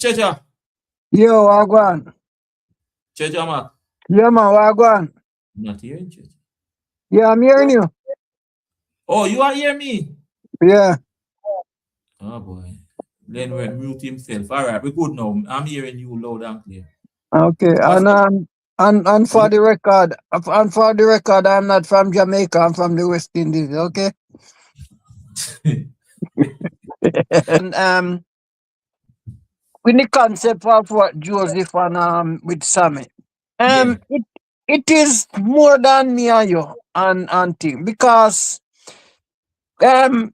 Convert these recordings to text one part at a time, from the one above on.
Checha. Yo, Wagwan. Checha, Mark. Yeah, man, Wagwan. Not hearing Checha. Yeah, I'm hearing you. Oh, you are hear me? Yeah. Oh, boy. Then went mute himself. All right, we good now. I'm hearing you loud and clear. Okay. What's up? And for the record, I'm not from Jamaica. I'm from the West Indies. Okay. And with the concept of what Joseph and with Sammy, Yeah. it is more than me and you and team because um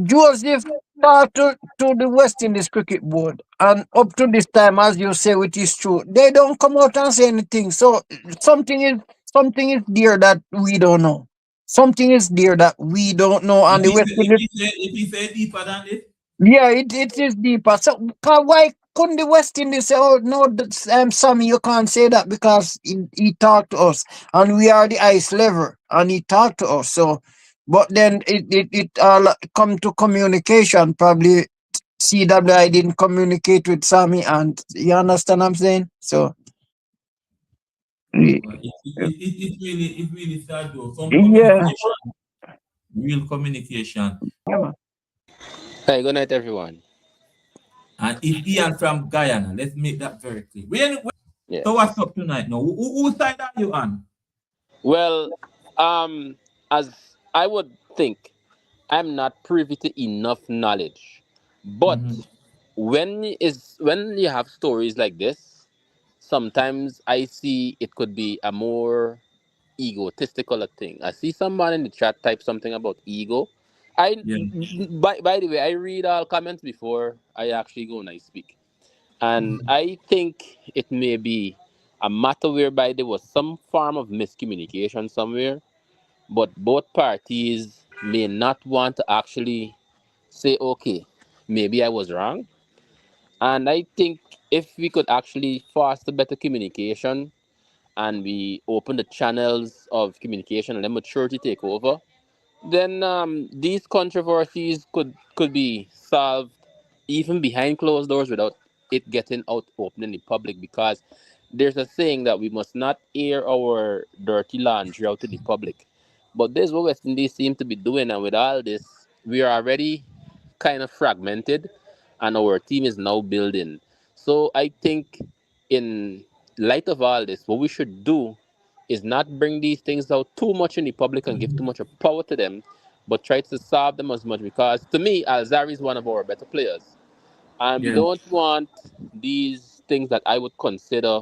Joseph talked to the West Indies Cricket Board, and up to this time, as you say, which is true, they don't come out and say anything. So something is there that we don't know. Something is there that we don't know, and the West Indies. If he say deeper than this, Yeah, it is deeper. So why couldn't the West Indies say, "Oh no, that's, Sammy, you can't say that because he talked to us, and we are the ice level, and he talked to us." So, but then it all come to communication. Probably CWI didn't communicate with Sammy, and you understand what I'm saying? So, y- well, it really sad though. Some yeah, communication, real communication. yeah, man. Hey, good night, everyone. And if Ian from Guyana, let's make that very clear. Yeah. So what's up tonight now? Who side are you on? Well, as I would think, I'm not privy to enough knowledge. But Mm-hmm. when you have stories like this, sometimes I see it could be a more egotistical thing. I see someone in the chat type something about ego. I Yeah. by the way, I read all comments before I actually go and I speak. And I think it may be a matter whereby there was some form of miscommunication somewhere, but both parties may not want to actually say, okay, maybe I was wrong. And I think if we could actually foster better communication and we open the channels of communication and let maturity take over, then these controversies could be solved even behind closed doors without it getting out open in the public, because there's a saying that we must not air our dirty laundry out in the public. But this is what West Indies seem to be doing, and with all this, we are already kind of fragmented, and our team is now building. So I think, in light of all this, what we should do is not bring these things out too much in the public and give too much of power to them, but try to solve them as much. Because to me, Alzarri is one of our better players, and we Yeah. don't want these things that I would consider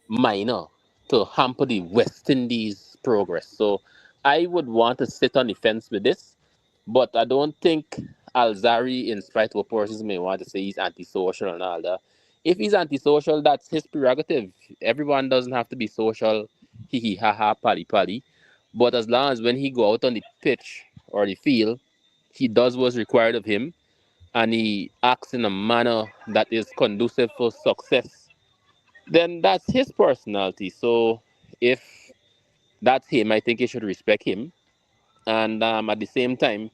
minor to hamper the West Indies' progress. So I would want to sit on the fence with this, but I don't think Alzarri, in spite of what persons may want to say he's antisocial and all that. If he's antisocial, that's his prerogative. Everyone doesn't have to be social, hee hee ha ha, pally pally. But as long as when he go out on the pitch or the field, he does what's required of him and he acts in a manner that is conducive for success, then that's his personality. So if that's him, I think you should respect him. And at the same time,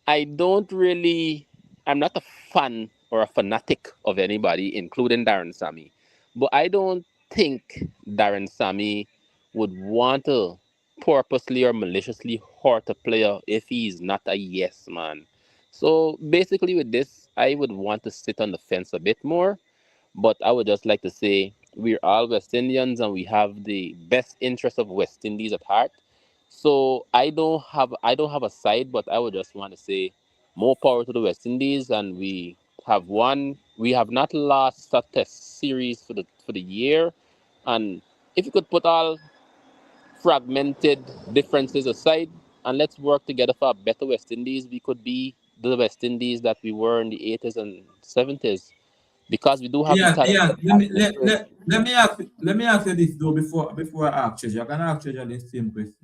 I don't really, I'm not a fan or a fanatic of anybody, including Darren Sammy. But I don't think Darren Sammy would want to purposely or maliciously hurt a player if he's not a yes man. So basically, with this, I would want to sit on the fence a bit more, but I would just like to say we're all West Indians and we have the best interest of West Indies at heart. So I don't have a side, but I would just want to say more power to the West Indies, and we have not lost a test series for the year, and if you could put all fragmented differences aside and let's work together for a better West Indies, we could be the West Indies that we were in the 80s and 70s, because we do have the talent Ian, for the atmosphere. let me ask you this though before I ask you. I can ask you the same question.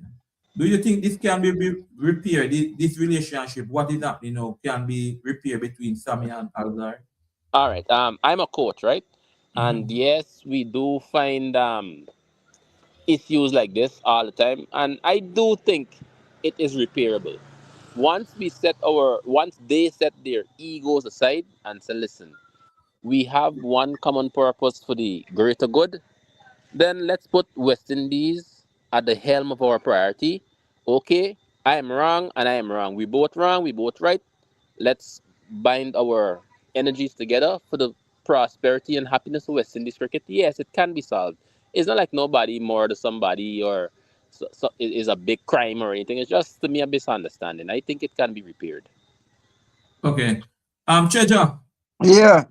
Do you think this can be repaired? This relationship, what is happening now, can be repaired between Sammy and Alzar? All right. I'm a coach, right? And Mm-hmm. yes, we do find issues like this all the time, and I do think it is repairable. Once they set their egos aside and say, listen, we have one common purpose for the greater good, then let's put West Indies at the helm of our priority. Okay, I am wrong and I am wrong. We both wrong, we both right. Let's bind our energies together for the prosperity and happiness of West Indies cricket. Yes, it can be solved. It's not like nobody more to somebody or it is a big crime or anything. It's just to me a misunderstanding. I think it can be repaired. Okay. Treasure, Yeah.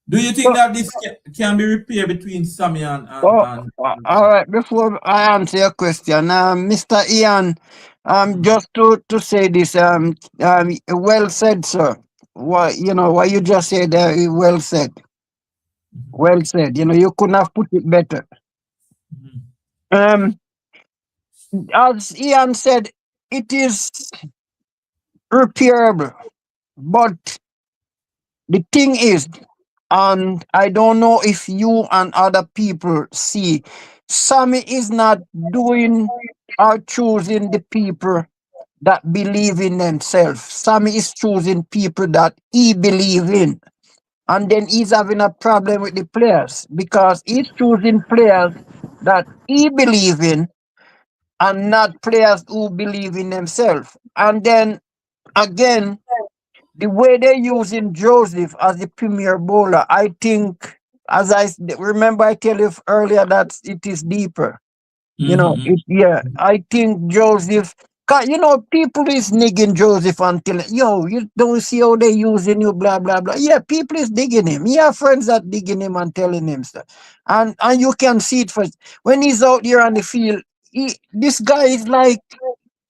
do you think So, that this can be repaired between Sammy oh, and all right. Before I answer your question, Mr. Ian, Mhm, just to say this, well said, sir. What what you just said there, well said, mhm, well said. You couldn't have put it better. mhm, Um, as Ian said, it is repairable, but the thing is, and I don't know if you and other people see, Sammy is not doing or choosing the people that believe in themselves. Sammy is choosing people that he believe in. And then he's having a problem with the players because he's choosing players that he believe in and not players who believe in themselves. And then again, the way they're using Joseph as the premier bowler, I think, as remember, I tell you earlier that it is deeper. mhm, Yeah, I think Joseph, people is nigging Joseph until, yo, you don't see how they using you, blah, blah, blah. Yeah, people is digging him. He have friends that digging him and telling him stuff. And you can see it first. When he's out there on the field, this guy is like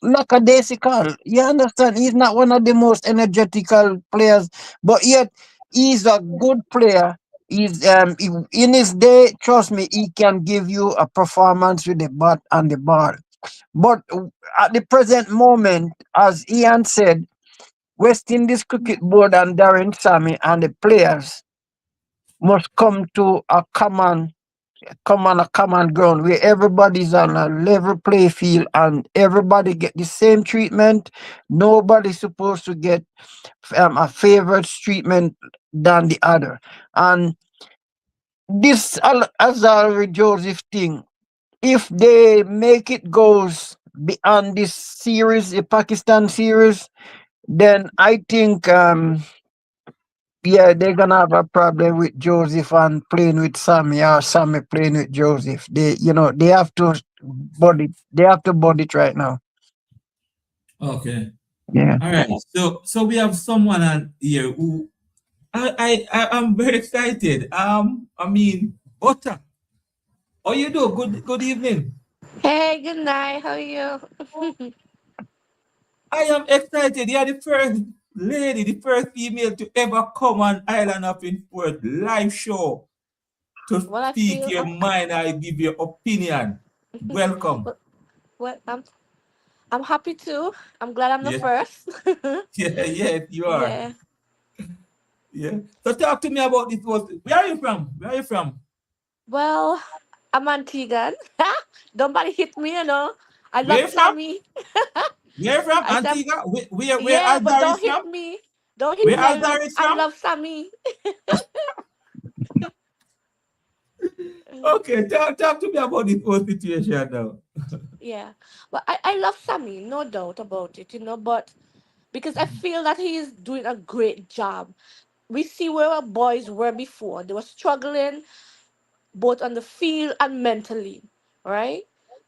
lackadaisical. You understand? He's not one of the most energetical players, but yet he's a good player. In his day, trust me, he can give you a performance with the bat and the ball. But at the present moment, as Ian said, West Indies Cricket Board and Darren Sammy and the players must come to a common ground where everybody's on a level play field and everybody get the same treatment. Nobody's supposed to get a favored treatment than the other. And this Alzarri Joseph thing, if they make it goes beyond this series, the Pakistan series, then I think yeah, they're gonna have a problem with Joseph and playing with Sammy or Sammy playing with Joseph. They have to body it right now. okay. Yeah. All right. So we have someone on here who I'm very excited. I mean, Butter, how you do? Good evening. Hey, good night. How are you? I am excited. You're the first lady, the first female to ever come on Island of Sport live show to Well, I speak feel your mind and give your opinion. Welcome. well, well, I'm happy too. I'm glad I'm the Yeah, first. yeah, yes, you are. Yeah. Yeah. So talk to me about this. Where are you from? Where are you from? Well, I'm Antiguan. Don't body hit me, you know. I Where love you from? Sammy. Where you from? I said, Antigua? Where yeah, but Alzarri don't is from? hit me. Don't hit Where me. Alzarri is I from? love Sammy. Okay, talk to me about this whole situation now. Yeah. Well, I love Sammy, no doubt about it, but because I feel that he is doing a great job. We see where our boys were before. They were struggling both on the field and mentally, right?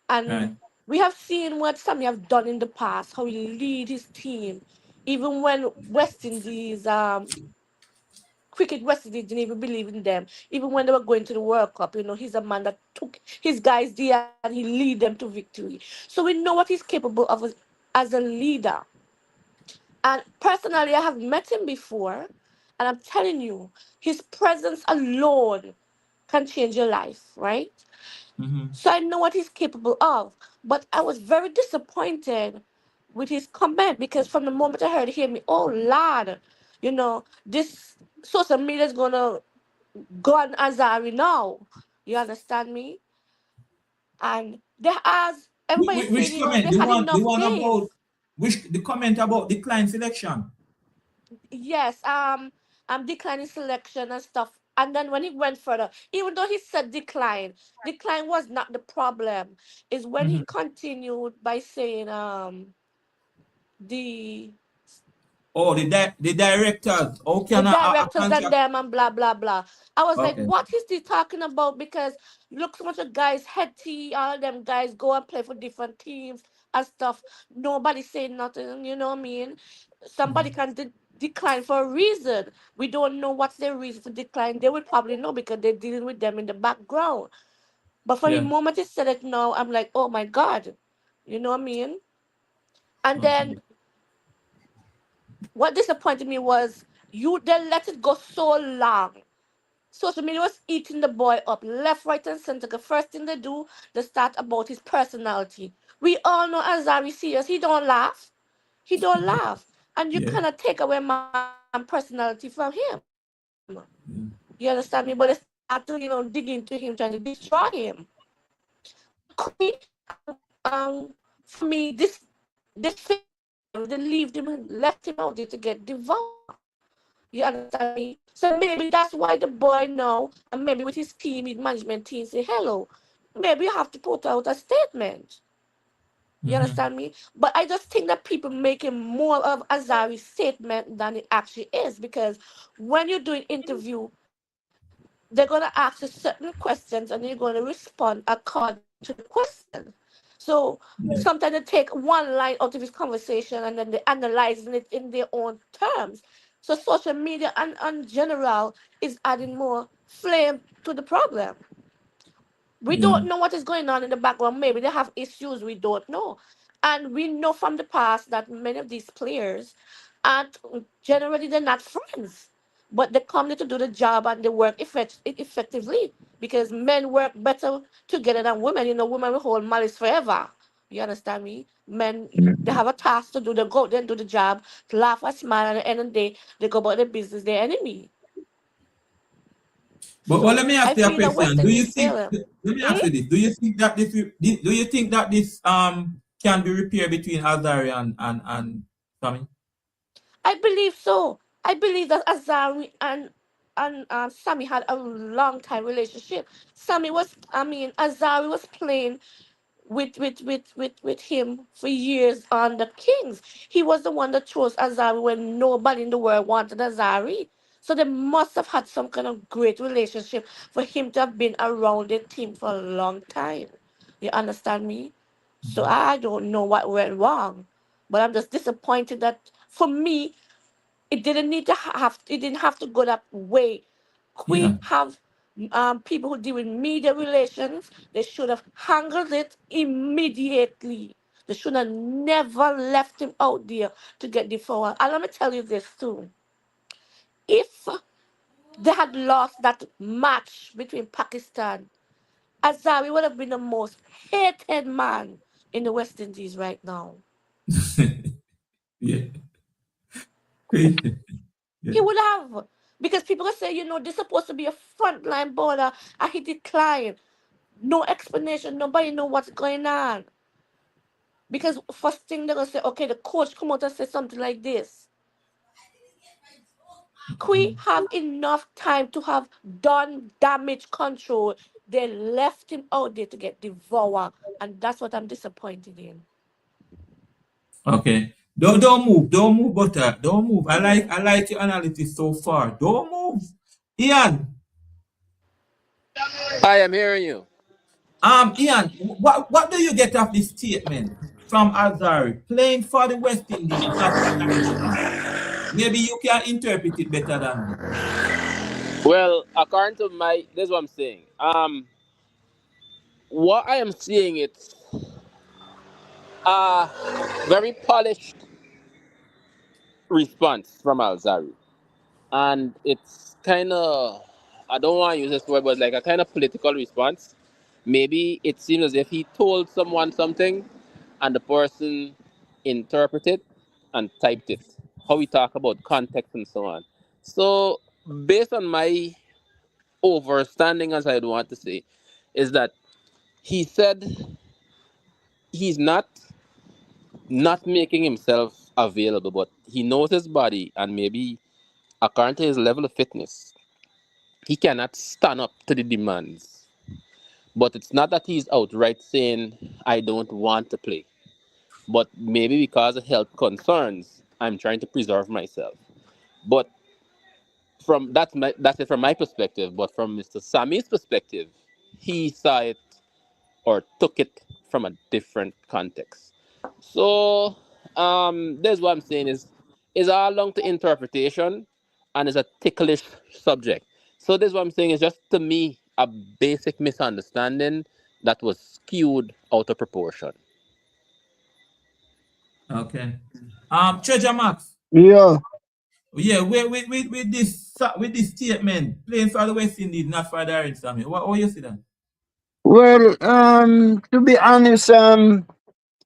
And Right. we have seen what Sammy have done in the past, how he lead his team, even when West Indies, cricket West Indies didn't even believe in them. Even when they were going to the World Cup, he's a man that took his guys there and he lead them to victory. So we know what he's capable of as a leader. And personally, I have met him before, and I'm telling you, his presence alone can change your life, right? Mm-hmm. So I know what he's capable of. But I was very disappointed with his comment because from the moment I heard him, oh lad, this social media is gonna go on Azari now. You understand me? And there has everybody is saying, Which comment? they've had The enough one days. about which the comment about the client selection. Yes. declining selection and stuff. And then when he went further, even though he said decline was not the problem. Is when he Mhm. continued by saying the Oh, the directors. How the can a directors and contract? them and blah blah blah. I was like, Okay. what is he talking about? Because look, so much of guys, Hetty, all of them guys go and play for different teams and stuff. Nobody saying nothing. You know what I mean? Somebody Mhm. can decline for a reason. We don't know what's their reason for decline. They will probably know because they're dealing with them in the background. But for the Yeah. moment he said it now, I'm like, oh my god. You know what I mean? And Okay. then what disappointed me was you then let it go so long. Social media was eating the boy up, left, right, and center. The first thing they do, they start about his personality. We all know Alzarri serious. He don't laugh. He don't laugh. And you Yeah. cannot take away man personality from him. You understand me? But they start to, dig into him, trying to destroy him. And Queen, for me, this failed them. They left him out there to get devoured. You understand me? So maybe that's why the boy now, and maybe with his team, his management team, say hello. Maybe you have to put out a statement. You Mhm. understand me? But I just think that people making more of Azari's statement than it actually is, because when you're doing interview, they're gonna ask you certain questions and you're gonna respond according to the question. So Yeah. sometimes they take one line out of his conversation and then they analyzing it in their own terms. So social media and general is adding more flame to the problem. We Yeah. don't know what is going on in the background. Maybe they have issues we don't know. And we know from the past that many of these players aren't generally they're not friends. But they come there to do the job and they work effectively. Because men work better together than women. You know, women will hold malice forever. You understand me? Men they have a task to do, they go there and do the job, laugh and smile, and at the end of the day, they go about their business, their enemy. But well, So let me I ask you a feel that question. West Do you Indies think? failing. Let me Hmm? ask you this. Do you think that this can be repaired between Alzarri and Sammy? I believe so. I believe that Azari and Sammy had a long time relationship. Azari was playing with him for years on the Kings. He was the one that chose Azari when nobody in the world wanted Azari. So they must have had some kind of great relationship for him to have been around the team for a long time. You understand me? So I don't know what went wrong. But I'm just disappointed that for me it didn't have to go that way. Yeah. We have people who deal with media relations. They should have handled it immediately. They should have never left him out there to get the forward. And let me tell you this too. If they had lost that match between Pakistan, Azari would have been the most hated man in the West Indies right now. Yeah. Crazy. Yeah. He would have. Because people will say, this is supposed to be a frontline bowler and he declined. No explanation. Nobody know what's going on. Because first thing they're gonna say, okay, the coach come out and say something like this. We have enough time to have done damage control. They left him out there to get devoured. And that's what I'm disappointed in. Okay. Don't move. Don't move, butter. Don't move. Mm-hmm. I like your analysis so far. Don't move. Ian. I am hearing you. Ian, what do you get of this statement from Alzarri? Playing for the West Indies national team. Maybe you can interpret it better than me. Well, according to this is what I'm saying. What I am seeing, it's a very polished response from Alzari, and it's kind of, I don't want to use this word, but like a kind of political response. Maybe it seems as if he told someone something, and the person interpreted and typed it. How we talk about context and so on. So, based on my overstanding, as I'd want to say, is that he said he's not making himself available, but he knows his body, and maybe according to his level of fitness, he cannot stand up to the demands. But it's not that he's outright saying, I don't want to play. But maybe because of health concerns, I'm trying to preserve myself. But that's it from my perspective. But from Mr. Sammy's perspective, he saw it or took it from a different context. So that's what I'm saying is all along to interpretation and is a ticklish subject. So this what I'm saying is just to me a basic misunderstanding that was skewed out of proportion. Okay. Treasure Max. Yeah. Yeah, with this statement, playing for the West Indies, not for the Orange Sammy. What how you see that? Well, to be honest,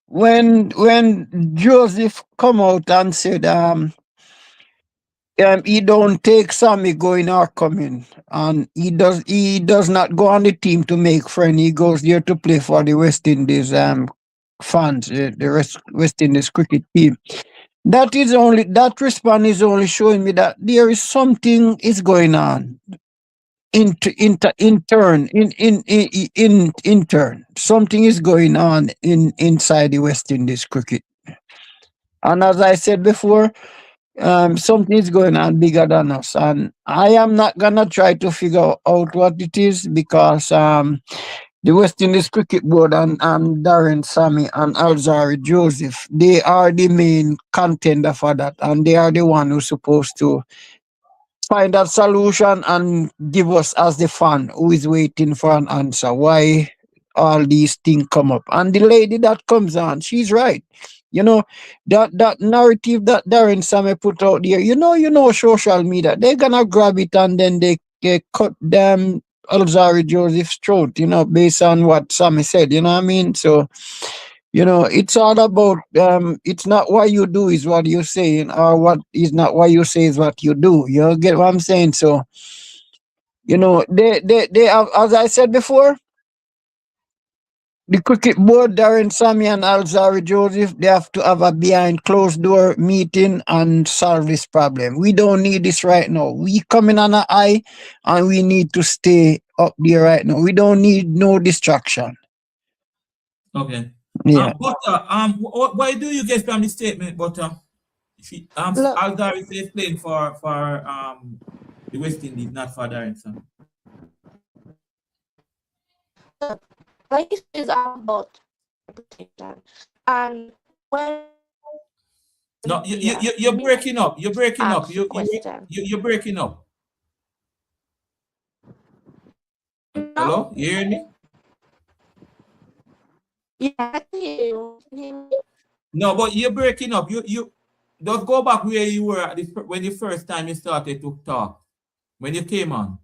when Joseph come out and said, he don't take Sammy going or coming, and he does not go on the team to make friend. He goes there to play for the West Indies fans, West Indies cricket team. That response is only showing me that there is something is going on in turn. Something is going on inside the West Indies cricket. And as I said before, something is going on bigger than us. And I am not gonna try to figure out what it is, because the West Indies Cricket Board and Darren, Sammy and Alzarri Joseph, they are the main contender for that, and they are the one who's supposed to find that solution and give us, as the fan who is waiting for an answer, why all these things come up. And the lady that comes on, she's right. You know, that narrative that Darren Sammy put out there, social media, they're gonna grab it and then they cut them Alzari Joseph's throat, based on what Sammy said, you know what I mean? So, it's all about it's not what you do is what you say, or what is not what you say is what you do. You get what I'm saying? So, they have, as I said before, the cricket board, Darren Sammy and Alzari Joseph, they have to have a behind closed door meeting and solve this problem. We don't need this right now. We coming on a high, and we need to stay up there right now. We don't need no distraction. Okay. Yeah. Butter, why do you get from the statement, Butter? Look, Alzarri says playing for the West Indies, not for the Orange Sammy. look, like it is about reputation. And when No, media, you're breaking up. You're breaking up. asks question, You're breaking up. now, Hello? You hear me? yeah, I can hear you. Can you hear me? No, but you're breaking up. You just go back where you were at when the first time you started to talk. When you came on.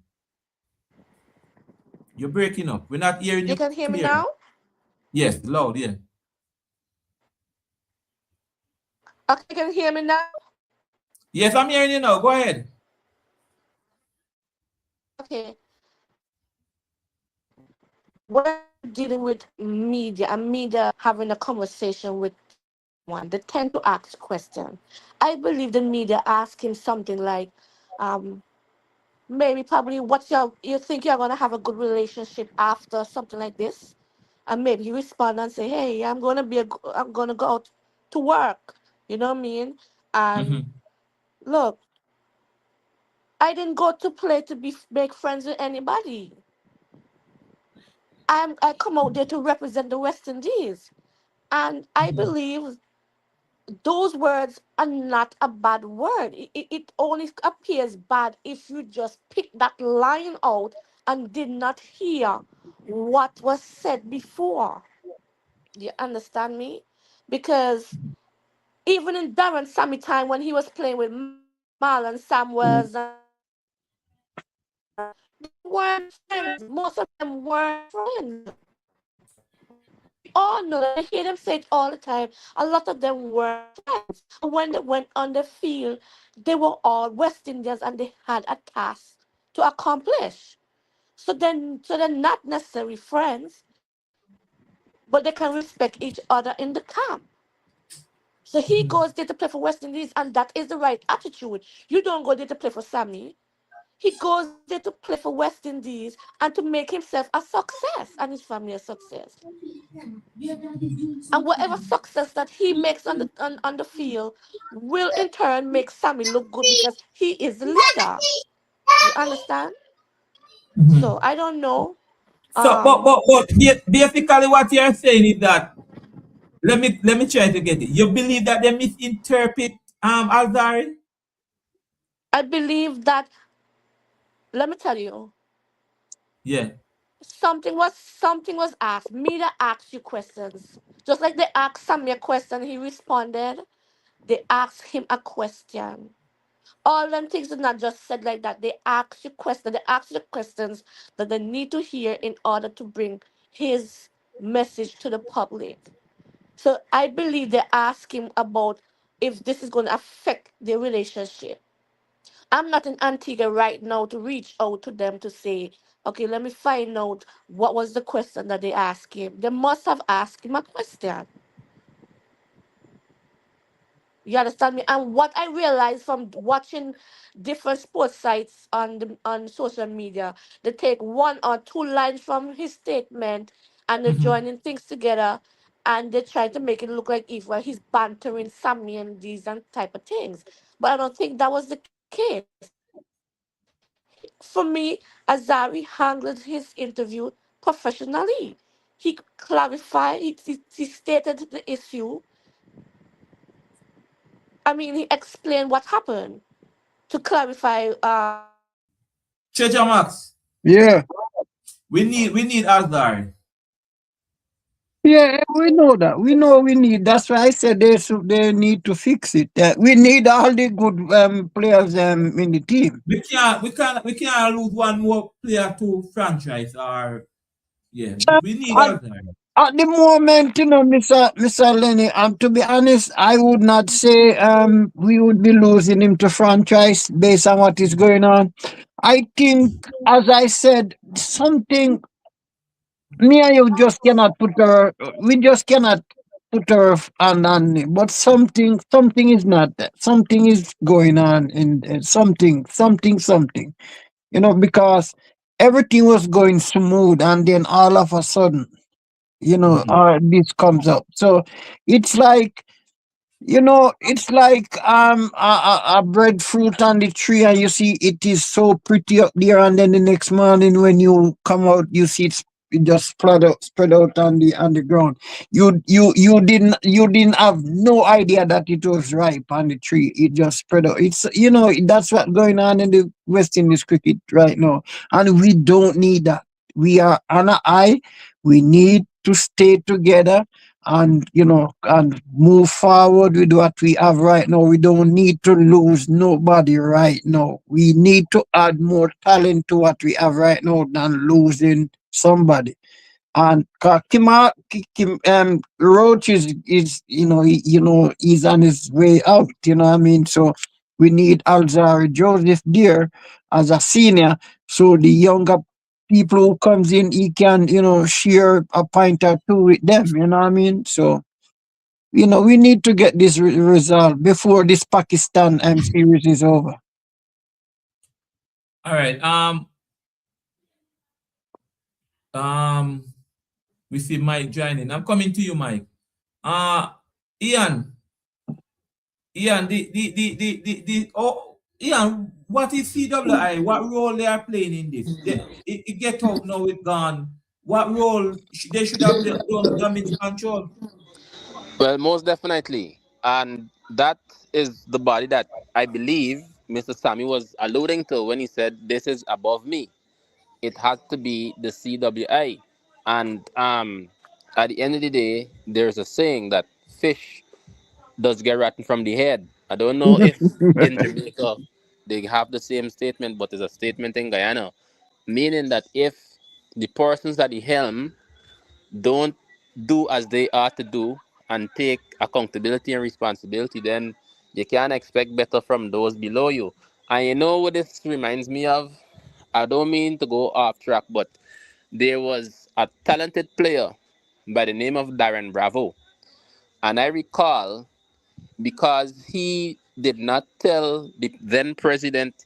You're breaking up. We're not hearing You you can hear me clearly. now? Yes, loud, yeah. Okay, you can hear me now? Yes, I'm hearing you now. Go ahead. Okay. When dealing with media and media having a conversation with one, they tend to ask question. I believe the media ask him something like, um, maybe probably what's you think you're gonna have a good relationship after something like this? And maybe he respond and say, hey, I'm gonna go out to work. You know what I mean? And Mm-hmm. look, I didn't go to play to make friends with anybody. I come out there to represent the West Indies. And I believe those words are not a bad word. It only appears bad if you just pick that line out and did not hear what was said before. Do you understand me? Because even in Darren Sammy time when he was playing with Marlon Samuels, they weren't friends. Most of them weren't friends. We all know that. I hear them say it all the time. A lot of them weren't friends. And when they went on the field, they were all West Indians and they had a task to accomplish. So they're not necessarily friends, but they can respect each other in the camp. So he goes there to play for West Indies, and that is the right attitude. You don't go there to play for Sammy. He goes there to play for West Indies and to make himself a success and his family a success. And whatever success that he makes on the field will in turn make Sammy look good because he is the leader. You understand? So I don't know. So, basically, what you're saying is that let me try to get it. You believe that they misinterpret Alzarri? I believe that. Let me tell you, Yeah. something was asked. Media asked you questions, just like they asked Sammy a question. He responded. They asked him a question. All them things are not just said like that. They ask you questions. They ask you questions that they need to hear in order to bring his message to the public. So I believe they ask him about if this is going to affect their relationship. I'm not in Antigua right now to reach out to them to say, okay, let me find out what was the question that they asked him. They must have asked him a question. You understand me? And what I realized from watching different sports sites on social media, they take one or two lines from his statement and they're joining things together and they try to make it look like if well, he's bantering Sammy and these and type of things. But I don't think that was the case. For me, Azari handled his interview professionally. He clarified, he stated the issue. I mean, he explained what happened to clarify Treasure Max, Yeah. we need Alzarri. Yeah, we know that. We know we need. That's why I said they need to fix it. We need all the good players in the team. We can't lose one more player to franchise or yeah. Um, We need at, Alzarri. at the moment, Mr. Lenny, to be honest, I would not say we would be losing him to franchise based on what is going on. I think, as I said, something me and you just cannot put her. We just cannot put her on it. But something is not that. Something is going on in something. Because everything was going smooth, and then all of a sudden, this comes up. So it's like it's like a breadfruit on the tree, and you see it is so pretty up there, and then the next morning when you come out, you see it just spread out on the ground. You didn't have no idea that it was ripe on the tree. It just spread out. It's that's what's going on in the West Indies cricket right now, and we don't need that. We are Anna I. We need to stay together and move forward with what we have right now. We don't need to lose nobody right now. We need to add more talent to what we have right now than losing somebody. And Roach is he's on his way out. You know what I mean? So we need Alzari Joseph there as a senior, so the younger people who comes in, he can share a pint or two with them. You know what I mean? So we need to get this resolved before this Pakistan series is over. All right. Um, we see Mike joining. I'm coming to you, Mike. Uh Ian, Ian, what is CWI? What role they are playing in this? It get out now, it gone. What role they should have done damage control? Well, most definitely. And that is the body that I believe Mr. Sammy was alluding to when he said, "This is above me." It has to be the CWI. And at the end of the day, there's a saying that fish does get rotten from the head. I don't know if in Jamaica they have the same statement, but there's a statement in Guyana, meaning that if the persons at the helm don't do as they are to do and take accountability and responsibility, then you can't expect better from those below you. And you know what this reminds me of? I don't mean to go off track, but there was a talented player by the name of Darren Bravo. And I recall because he did not tell the then president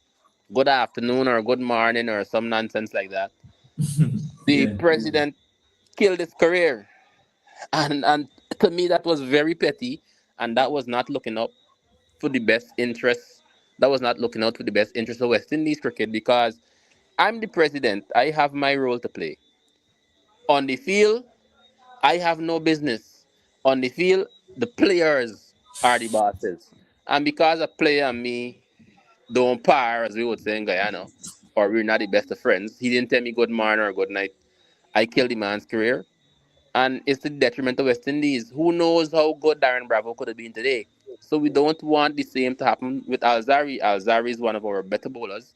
good afternoon or good morning or some nonsense like that. The Yeah. president killed his career, and to me that was very petty, and that was not looking up for the best interest. That was not looking out for the best interest of West Indies cricket because I'm the president. I have my role to play on the field. I have no business. On the field, the players are the bosses. And because a player and me don't par, as we would say in Guyana, or we're not the best of friends, he didn't tell me good morning or good night. I killed the man's career. And it's to the detriment of West Indies. Who knows how good Darren Bravo could have been today? So we don't want the same to happen with Alzarri. Alzarri is one of our better bowlers.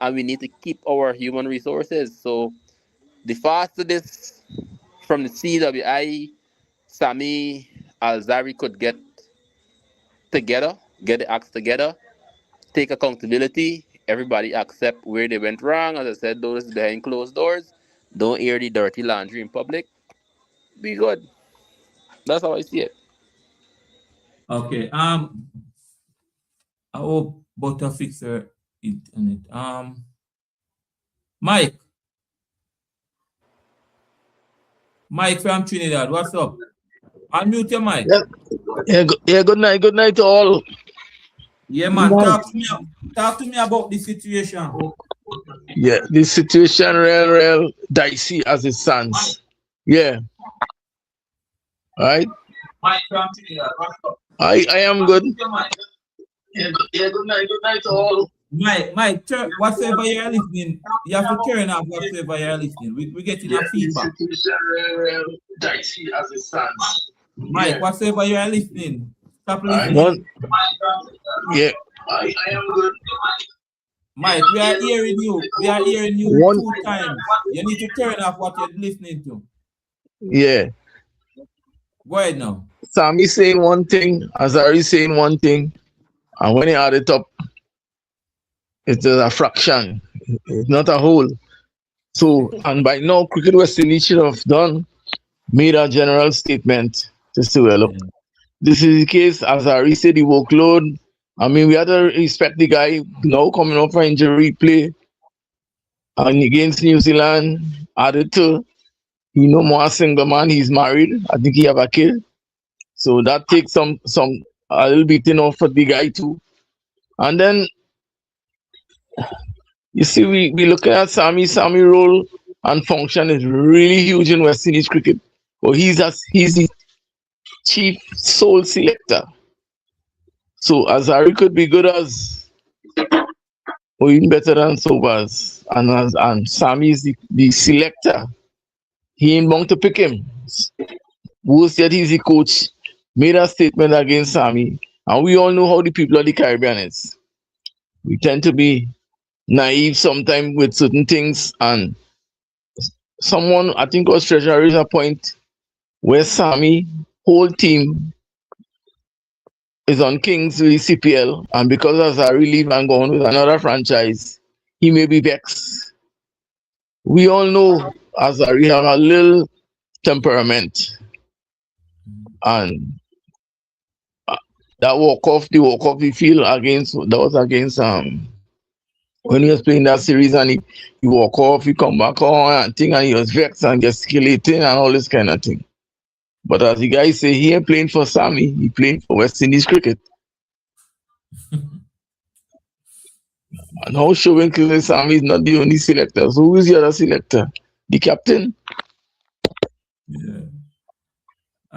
And we need to keep our human resources. So the faster this from the CWI, Sammy Alzarri could get together, get the acts together, take accountability. Everybody accept where they went wrong. As I said, those behind closed doors. Don't air the dirty laundry in public. Be good. That's how I see it. Okay. I hope Butter fix her internet. Mike. Mike from Trinidad. What's up? Unmute your mic. Yeah, yeah, good night. Good night to all. Yeah, Good man. night. Talk to me about the situation. Yeah, the situation real dicey as it stands. Yeah, right. Mike from Trinidad. What's up? I am good. Unmute your mic. Yeah, good night. Good night to all. Mike, whatsoever you're listening, you have to turn off whatsoever you're listening. We're getting Yeah, a the feedback. situation real dicey as it stands. Mike, Yeah, whatsoever you're listening, stop I listening. want. Yeah, I am good. Mike, we are hearing you. We are hearing you One. 2 times. You need to turn off what you're listening to. Yeah, Go ahead now. Sammy saying one thing, Azari saying one thing, and when he add it up, it's a fraction. It's not a whole. So, and by now, Cricket West Indies should have done made a general statement to say, well, look, Yeah. this is the case. As I said, the workload. I mean, we had to respect the guy now coming up for injury play and against New Zealand. Added to, he no more a single man. He's married. I think he have a kid. So that takes some a little bit off for the guy too. And then you see, we looking at Sammy role and function is really huge in West Indies cricket. Well, he's the chief sole selector. So Azari could be good as or even better than Sobas. And Sammy is the selector. He ain't bound to pick him. Who said he's the coach made a statement against Sammy. And we all know how the people of the Caribbean is. We tend to be naive sometimes with certain things. And someone, I think it was Treasurer, raised a point where Sammy whole team is on Kings with CPL, and because Azari leave and go on with another franchise, he may be vexed. We all know Azari have a little temperament, and uh, the walk off he feel against that was against when he was playing that series, and he walk off, he come back on and thing, and he was vexed and gesticulating and all this kind of thing. But as the guy say, he ain't playing for Sammy, he playing for West Indies cricket. And now showing clearly Sammy is not the only selector. So who is the other selector? The captain, Yeah.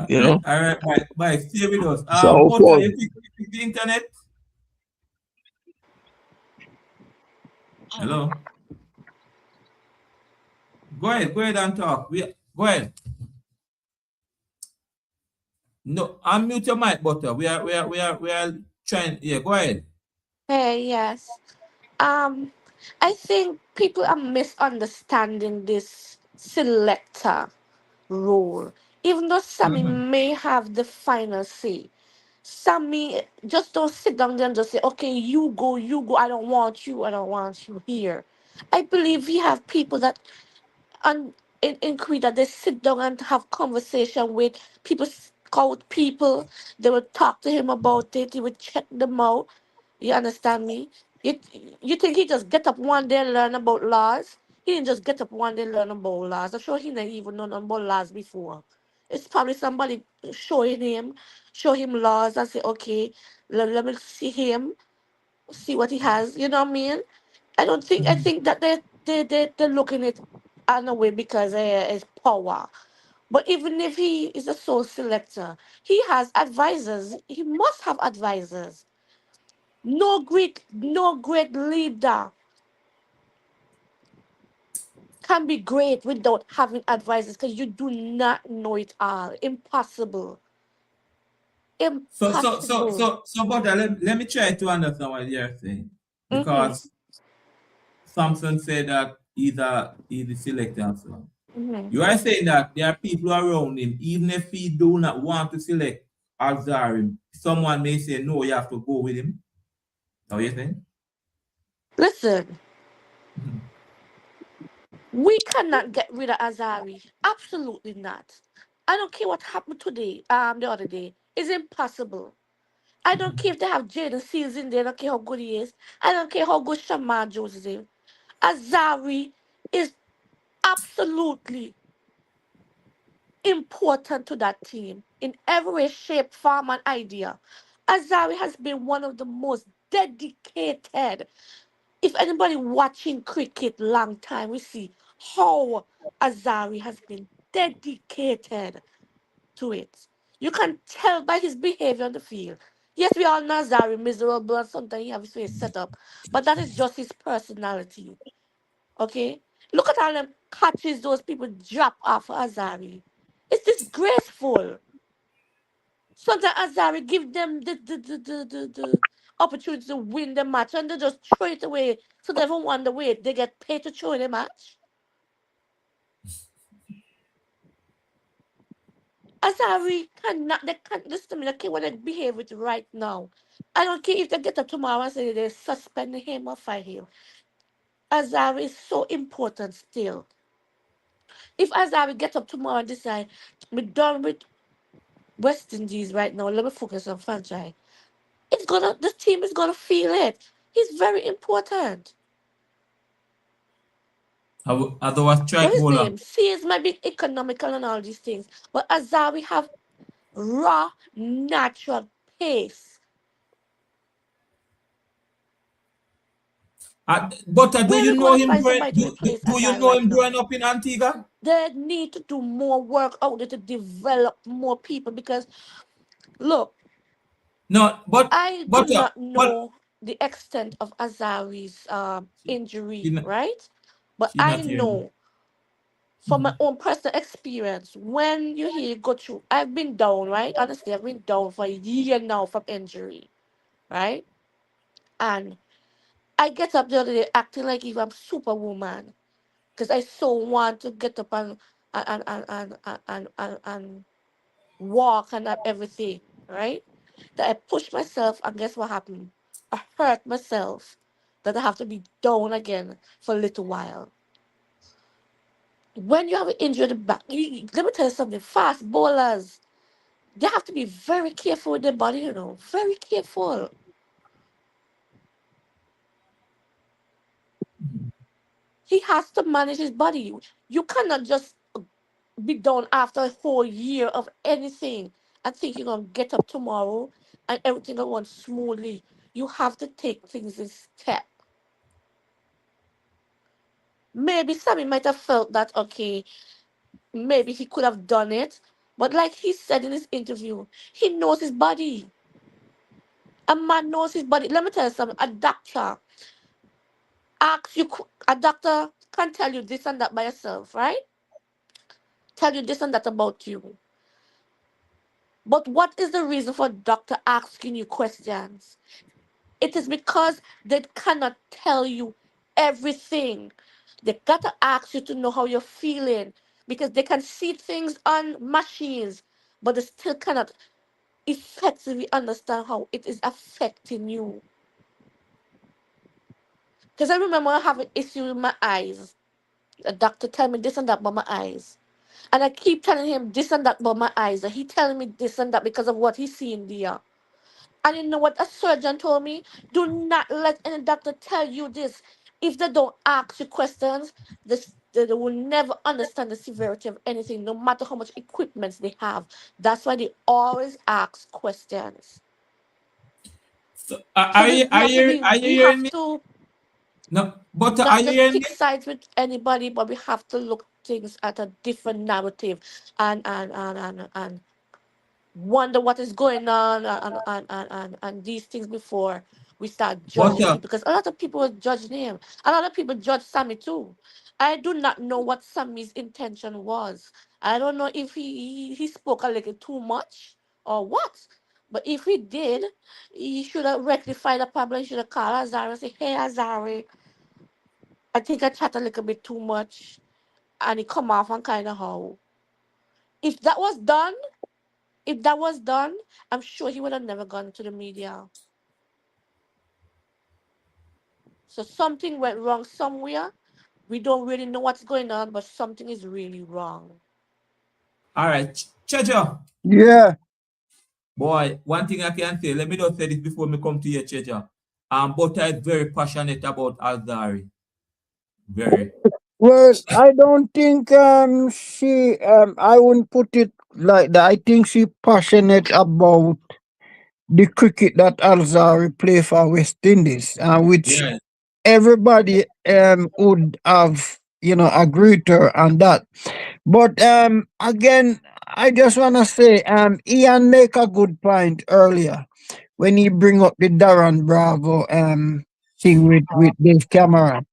you know. All right, Mike, stay with us. So how Butter, far? you fix the internet? Hello? Go ahead and talk. Go ahead. No, unmute your mic, Butter. We are trying. Yeah, go ahead. Hey, yes. Um, I think people are misunderstanding this selector role. Even though Sammy may have the final say, Sammy just don't sit down there and just say, "Okay, you go. I don't want you. I don't want you here." I believe we have people that and in Crete that they sit down and have conversation with people scout people. They would talk to him about it. He would check them out. You understand me? You, you think he just get up one day and learn about laws? He didn't just get up one day and learn about laws. I'm sure he never even known about laws before. It's probably somebody show him laws and say, okay, let me see him, see what he has. You know what I mean? I think that they're looking at it in a way because it's power. But even if he is a soul selector, he has advisors. He must have advisors. No great leader can be great without having advisors because you do not know it all. Impossible. Impossible. But let me try to understand what you're saying. Mm-hmm. Because Samson said that he's the selector and so on. Mm-hmm. You are saying that there are people around him, even if he do not want to select Alzarri, someone may say, no, you have to go with him. How you saying? Listen, Mhm. we cannot get rid of Azari. Absolutely not. I don't care what happened today, the other day. It's impossible. I don't care if they have Jaden Seals in there. I don't care how good he is. I don't care how good Shaman Jones is in. Azari is absolutely important to that team in every way, shape, form, and idea. Azari has been one of the most dedicated. If anybody watching cricket long time, we see how Azari has been dedicated to it. You can tell by his behavior on the field. Yes, we all know Azari miserable and sometimes he have his face set up, but that is just his personality. Okay? Look at all them catches those people drop off for Azari. It's disgraceful. Sometimes Azari give them the opportunity to win the match and they just throw it away. So they don't wonder wait, they get paid to throw the match. Azari cannot they can't listen to me, they can't want to behave with right now. I don't care if they get up tomorrow and say they suspend him or fire him. Azari is so important still. If Azari get up tomorrow and decide, we're done with West Indies right now, let me focus on franchise. The team is gonna feel it. He's very important. Otherwise, What strike is his bowler. name? Sears might be economical and all these things. But Azari have raw, natural pace. But do Where you we know gonna him find somebody to replace do you Azari know right him now? growing up in Antigua? They need to do more work out there to develop more people because look, No, I do but not but know the extent of Azari's she, injury, not- right? But she I not here. know from my own personal experience, when you hear you go through, I've been down, right? Honestly, I've been down for a year now from injury, right? And I get up the other day acting like if I'm superwoman because I so want to get up and walk and have everything, right? That I push myself, and guess what happened? I hurt myself. That I have to be down again for a little while. When you have an injury in the back, let me tell you something. Fast bowlers, they have to be very careful with their body, very careful. He has to manage his body. You cannot just be done after a whole year of anything and think you're going to get up tomorrow and everything will run smoothly. You have to take things in step. Maybe Sammy might have felt that, okay, maybe he could have done it. But like he said in his interview, he knows his body. A man knows his body. Let me tell you something. A doctor can tell you this and that by yourself, right? Tell you this and that about you. But what is the reason for doctor asking you questions? It is because they cannot tell you everything. They gotta ask you to know how you're feeling because they can see things on machines, but they still cannot effectively understand how it is affecting you. Because I remember I have an issue with my eyes. The doctor tell me this and that about my eyes. And I keep telling him this and that about my eyes. And he telling me this and that because of what he's seeing there. And you know what a surgeon told me? Do not let any doctor tell you this. If they don't ask you questions, they will never understand the severity of anything, no matter how much equipment they have. That's why they always ask questions. So, So we are have to you be, are you we hearing have me? to No, but are not you just hearing pick me? sides with anybody, but we have to look things at a different narrative and wonder what is going on and these things before we start But judging people, because a lot of people are judging him. A lot of people judge Sammy too. I do not know what Sammy's intention was. I don't know if he spoke a little too much or what. But if he did, he should have rectified the problem. He should have called Azari and say, "Hey Azari, I think I chat a little bit too much," and he come off and kind of how. If that was done, if that was done, I'm sure he would have never gone to the media. So something went wrong somewhere. We don't really know what's going on, but something is really wrong. all right, Cheja. Yeah. Boy, one thing I can say, let me just say this before me come to you, Cheja. Butter is very passionate about Alzari. Very. Well, I don't think she I wouldn't put it like that. I think she passionate about the cricket that Alzari play for West Indies, which Yeah. everybody would have, agreed to her on that. But again, I just wanna say Ian make a good point earlier when he bring up the Darren Bravo thing with Dave Cameron.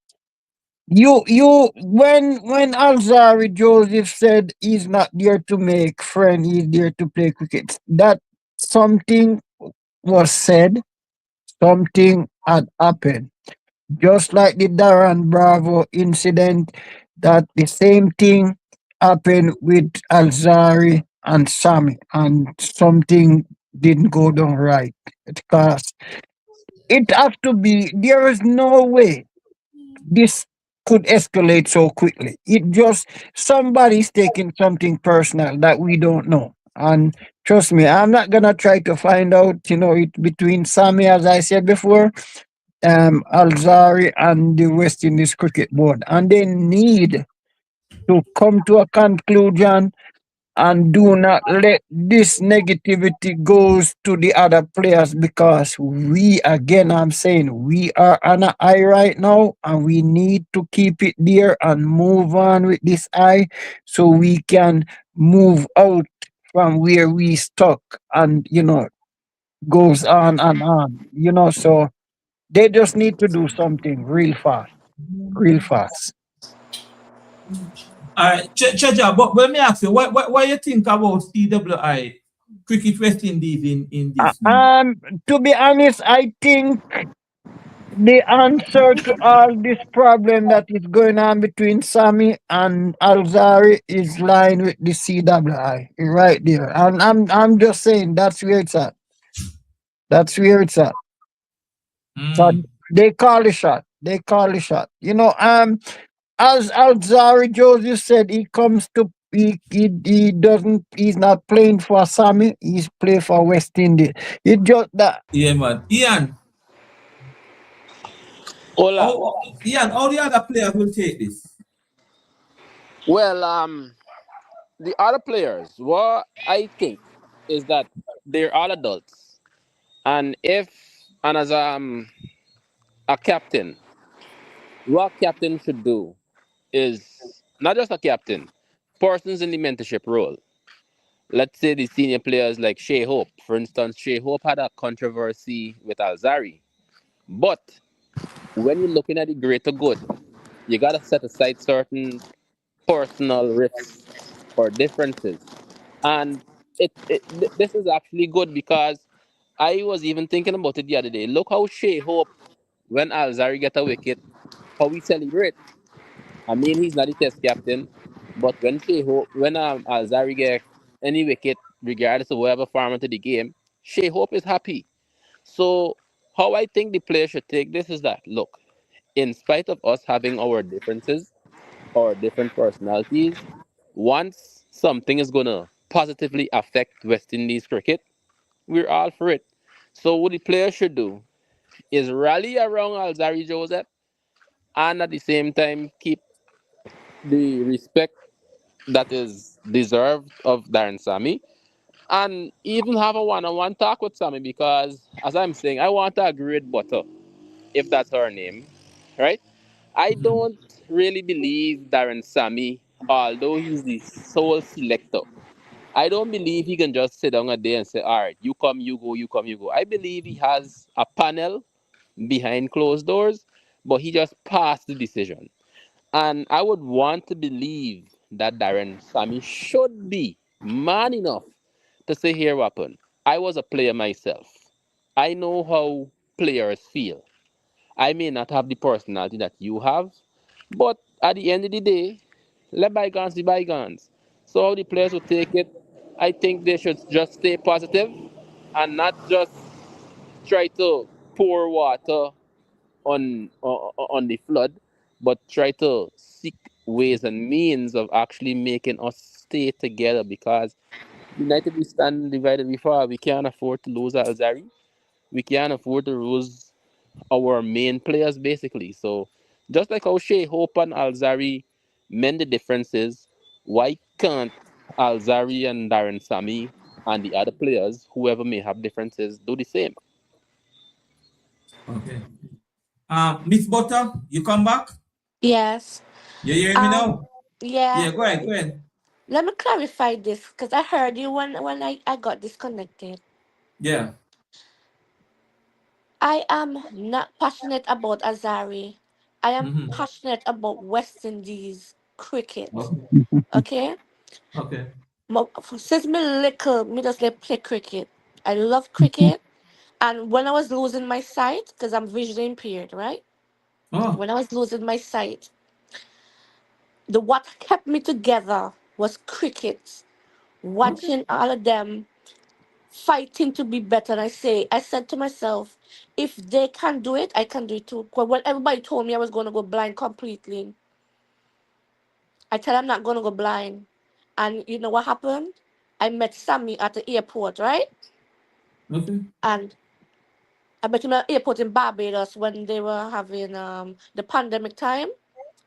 When Alzari Joseph said he's not there to make friends, he's there to play cricket. That something was said, something had happened. Just like the Darren Bravo incident, that the same thing happened with Alzari and Sammy, and something didn't go down right. Because it has to be, there is no way this could escalate so quickly. It just, somebody's taking something personal that we don't know. And trust me, I'm not gonna try to find out, it between Sammy, as I said before, Alzari and the West Indies Cricket Board. And they need to come to a conclusion and do not let this negativity goes to the other players, because we, again, I'm saying, we are on an eye right now and we need to keep it there and move on with this eye so we can move out from where we stuck, and goes on and on, so they just need to do something real fast, real fast. All right, Cheja, but let me ask you, what you think about CWI, Cricket West Indies in Uh, this now? um, to be honest, I think the answer to all this problem that is going on between Sammy and Alzari is lying with the CWI right there. And I'm just saying that's where it's at. That's where it's at. So Mm. they call the shot. They call the shot. As Alzari Joseph said, he comes to he doesn't he's not playing for Sammy, he's playing for West Indies. It just that Yeah, man. Hola. Ian, all the other players will take this. Well, the other players, what I think is that they're all adults, and if and as a captain, what captain should do is not just a captain, persons in the mentorship role. Let's say the senior players like Shea Hope. For instance, Shea Hope had a controversy with Alzari. But when you're looking at the greater good, you gotta set aside certain personal rifts or differences. And this is actually good because I was even thinking about it the other day. Look how Shea Hope, when Alzari get a wicket, how we celebrate. I mean, he's not the test captain, but when Shea Hope, when Alzari get any wicket, regardless of whatever format of the game, Shea Hope is happy. So, how I think the player should take this is that look, in spite of us having our differences or different personalities, once something is gonna positively affect West Indies cricket, we're all for it. So what the players should do is rally around Alzarri Joseph and at the same time keep the respect that is deserved of Darren Sammy and even have a one-on-one talk with Sammy because as I'm saying, I want a great butter, if that's her name, right? I Mhm. don't really believe Darren Sammy, although he's the sole selector. I don't believe he can just sit down a day and say, all right, you come, you go, you come, you go. I believe he has a panel behind closed doors, but he just passed the decision. And I would want to believe that Darren Sammy should be man enough to say, here, weapon. I was a player myself. I know how players feel. I may not have the personality that you have, but at the end of the day, let bygones be bygones. So how the players will take it, I think they should just stay positive and not just try to pour water on the flood, but try to seek ways and means of actually making us stay together because united we stand, divided we fall. We can't afford to lose Alzari. We can't afford to lose our main players basically. So just like how Shea Hope and Alzari mend the differences, why can't Alzari and Darren Sammy and the other players, whoever may have differences, do the same? Okay. Miss Butter, you come back? Yes. You hearing me Um. now? Yeah. Yeah, go ahead, go ahead. Let me clarify this because I heard you when I got disconnected. Yeah. I am not passionate about Azari. I am Mm-hmm. passionate about West Indies cricket. Okay. Okay? Okay. Since me little, me just like play cricket. I love cricket. And when I was losing my sight, because I'm visually impaired, right? Oh, When I was losing my sight, the what kept me together was cricket. okay. Watching all of them fighting to be better. And I said to myself, if they can do it, I can do it too. 'Cause when everybody told me I was going to go blind completely, I tell I'm not going to go blind. And you know what happened? I met Sammy at the airport, right? Okay. And I met him at the airport in Barbados when they were having the pandemic time.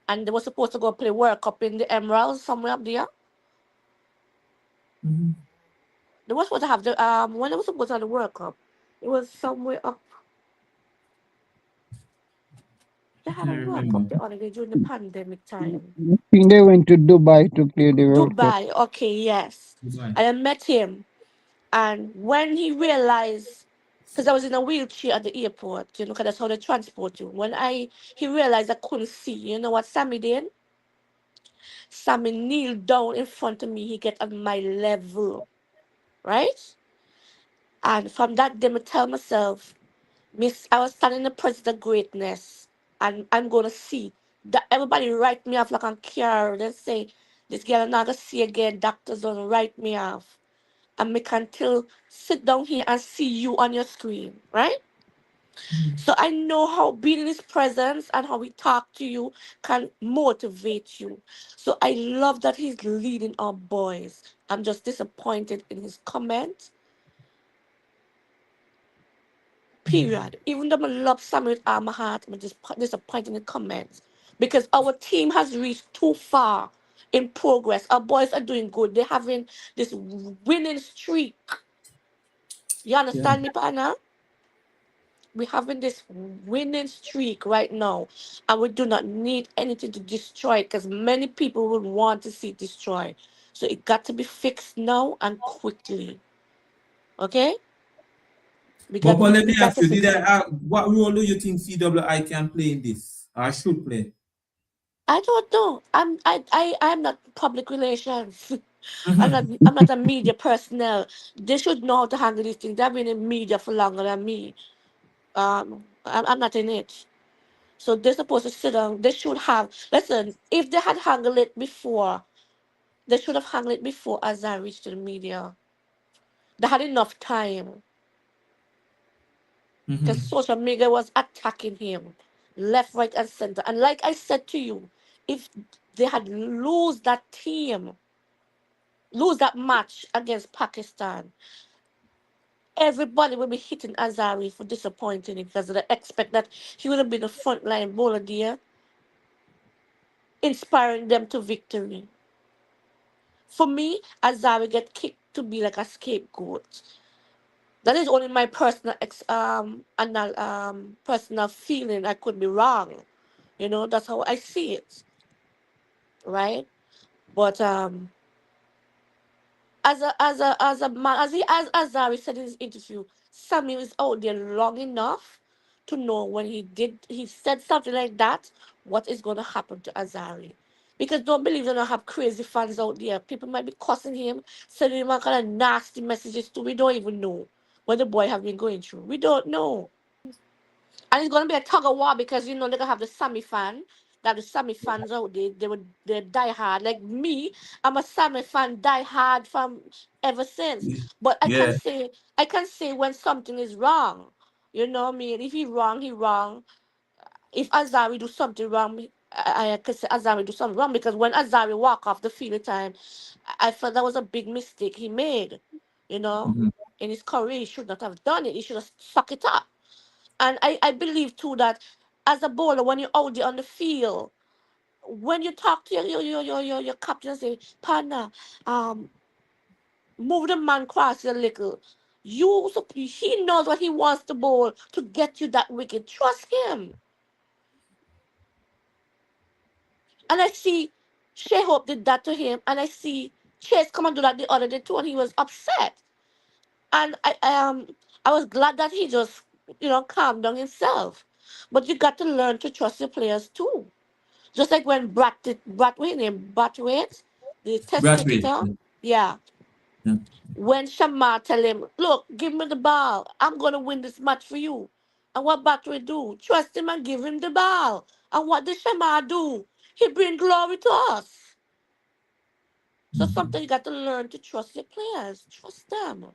And they were supposed to go play World Cup in the Emeralds somewhere up there. Mm-hmm. They were supposed to have the when they were supposed to have the World Cup. It was somewhere up. They I had a can't World remember. Cup the other day during the pandemic time. I think they went to Dubai to play the World Cup. Dubai, okay, yes. Goodbye. And I met him. And when he realized, because I was in a wheelchair at the airport, because that's how they transport you. When he realized I couldn't see, you know what Sammy did? Sammy kneeled down in front of me. He get on my level, right? And from that day, I tell myself, Miss, I was standing in the presence of greatness, and I'm gonna see that everybody write me off like I'm care. They say this girl I'm not gonna see again. Doctors don't write me off, and me can still sit down here and see you on your screen, right? Mhm. So I know how being in his presence and how he talk to you can motivate you. So I love that he's leading our boys. I'm just disappointed in his comment. Period. Even though I love Sammy with all my heart, I'm just disappointed in the comments. Because our team has reached too far in progress. Our boys are doing good. They're having this winning streak. You Yeah. understand me, partner? We're having this winning streak right now. And we do not need anything to destroy it because many people would want to see it destroyed. So it got to be fixed now and quickly. Okay? But let We me got ask to you, did fix it. what role do you think CWI can play in this? Or should play? I don't know. I'm not public relations. Mm-hmm. I'm not a media personnel. They should know how to handle these things. They've been in media for longer than me. I'm not in it. So they're supposed to sit down. They should have listen, if they had handled it before, they should have handled it before as I reached to the media. They had enough time. Because Mm-hmm. social media was attacking him left, right, and center. And like I said to you, if they had lose that team, lose that match against Pakistan, everybody will be hitting Alzarri for disappointing him because they expect that he would have been a frontline bowler there, inspiring them to victory. For me, Alzarri get kicked to be like a scapegoat. That is only my personal feeling. I could be wrong. That's how I see it, right? But as a man, as Azari said in his interview, Sammy is out there long enough to know when he said something like that, what is going to happen to Azari. Because don't believe they don't have crazy fans out there. People might be cussing him, sending him all kind of nasty messages too. We don't even know what the boy have been going through. We don't know. And it's gonna be a tug of war because they're gonna have the Sammy fan. That the Sammy fans out there, they die hard. Like me, I'm a Sammy fan, die hard from ever since. But Yeah. I can say when something is wrong. You know what I mean? If he wrong, he wrong. If Azari do something wrong, I can say Azari do something wrong because when Azari walk off the field at time, I felt that was a big mistake he made. You know, Mhm. in his career, he should not have done it. He should have suck it up. And I believe too that as a bowler, when you're out there on the field, when you talk to your captain and say, partner, um, move the man cross a little. He knows what he wants to bowl to get you that wicket. Trust him. And I see Shea Hope did that to him, and I see Chase come and do that the other day too, and he was upset. And I was glad that he just calmed down himself. But you got to learn to trust your players too. Just like when Brathwaite, the test Bradway. cricketer, yeah. Yeah. When Shamar tell him, look, give me the ball. I'm gonna win this match for you. And what Brathwaite do? Trust him and give him the ball. And what did Shamar do? He bring glory to us. So Mhm. sometimes you got to learn to trust your players. Trust them.